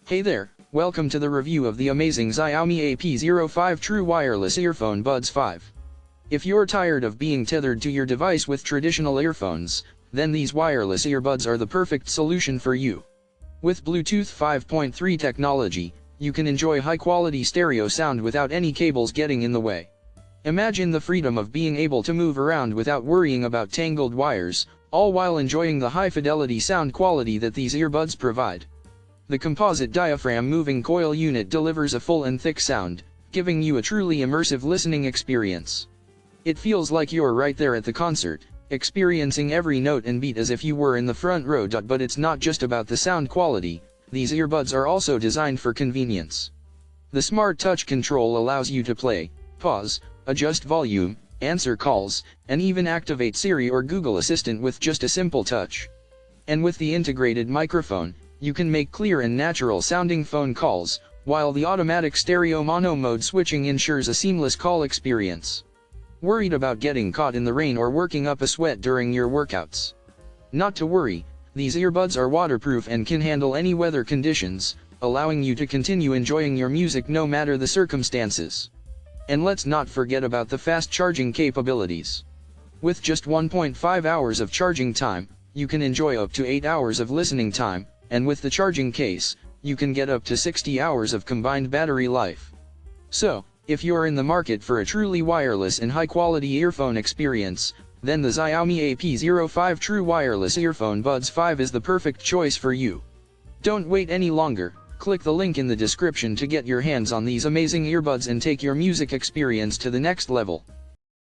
Hey there, welcome to the review of the amazing XIAOMI AP05 True Wireless Earphone Buds 5. If you're tired of being tethered to your device with traditional earphones, then these wireless earbuds are the perfect solution for you. With Bluetooth 5.3 technology, you can enjoy high-quality stereo sound without any cables getting in the way. Imagine the freedom of being able to move around without worrying about tangled wires, all while enjoying the high-fidelity sound quality that these earbuds provide. The composite diaphragm moving coil unit delivers a full and thick sound, giving you a truly immersive listening experience. It feels like you're right there at the concert, experiencing every note and beat as if you were in the front row. But it's not just about the sound quality, these earbuds are also designed for convenience. The smart touch control allows you to play, pause, adjust volume, answer calls, and even activate Siri or Google Assistant with just a simple touch. And with the integrated microphone, you can make clear and natural sounding phone calls, while the automatic stereo mono mode switching ensures a seamless call experience. Worried about getting caught in the rain or working up a sweat during your workouts? Not to worry, these earbuds are waterproof and can handle any weather conditions, allowing you to continue enjoying your music no matter the circumstances. And let's not forget about the fast charging capabilities. With just 1.5 hours of charging time, you can enjoy up to 8 hours of listening time, and with the charging case, you can get up to 60 hours of combined battery life. So, if you're in the market for a truly wireless and high-quality earphone experience, then the XIAOMI AP05 True Wireless Earphone Buds 5 is the perfect choice for you. Don't wait any longer, click the link in the description to get your hands on these amazing earbuds and take your music experience to the next level.